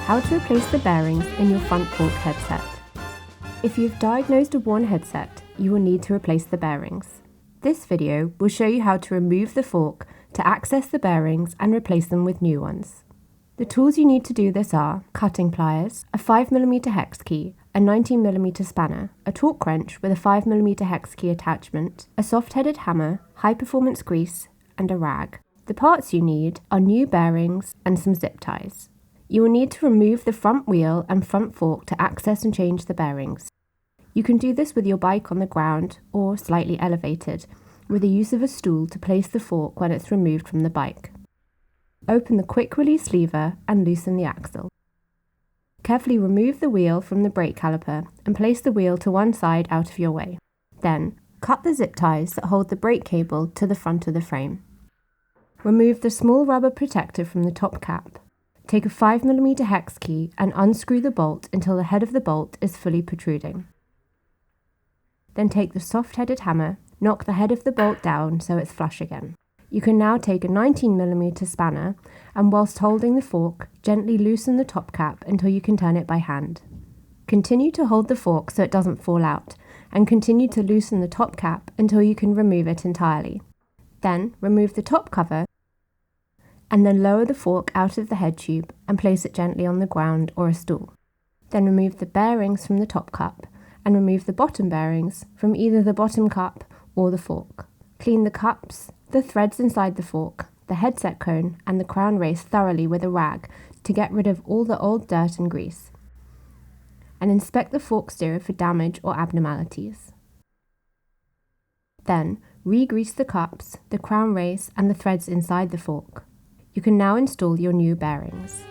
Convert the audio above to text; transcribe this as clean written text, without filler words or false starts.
How to replace the bearings in your front fork headset. If you've diagnosed a worn headset, you will need to replace the bearings. This video will show you how to remove the fork to access the bearings and replace them with new ones. The tools you need to do this are cutting pliers, a 5mm hex key, a 19mm spanner, a torque wrench with a 5mm hex key attachment, a soft-headed hammer, high-performance grease, and a rag. The parts you need are new bearings and some zip ties. You will need to remove the front wheel and front fork to access and change the bearings. You can do this with your bike on the ground or slightly elevated, with the use of a stool to place the fork when it's removed from the bike. Open the quick release lever and loosen the axle. Carefully remove the wheel from the brake caliper and place the wheel to one side out of your way. Then, cut the zip ties that hold the brake cable to the front of the frame. Remove the small rubber protector from the top cap. Take a 5mm hex key and unscrew the bolt until the head of the bolt is fully protruding. Then take the soft-headed hammer, knock the head of the bolt down so it's flush again. You can now take a 19mm spanner and whilst holding the fork, gently loosen the top cap until you can turn it by hand. Continue to hold the fork so it doesn't fall out, and continue to loosen the top cap until you can remove it entirely. Then remove the top cover and then lower the fork out of the head tube and place it gently on the ground or a stool. Then remove the bearings from the top cup and remove the bottom bearings from either the bottom cup or the fork. Clean the cups, the threads inside the fork, the headset cone and the crown race thoroughly with a rag to get rid of all the old dirt and grease. And inspect the fork steerer for damage or abnormalities. Then re-grease the cups, the crown race and the threads inside the fork. You can now install your new bearings.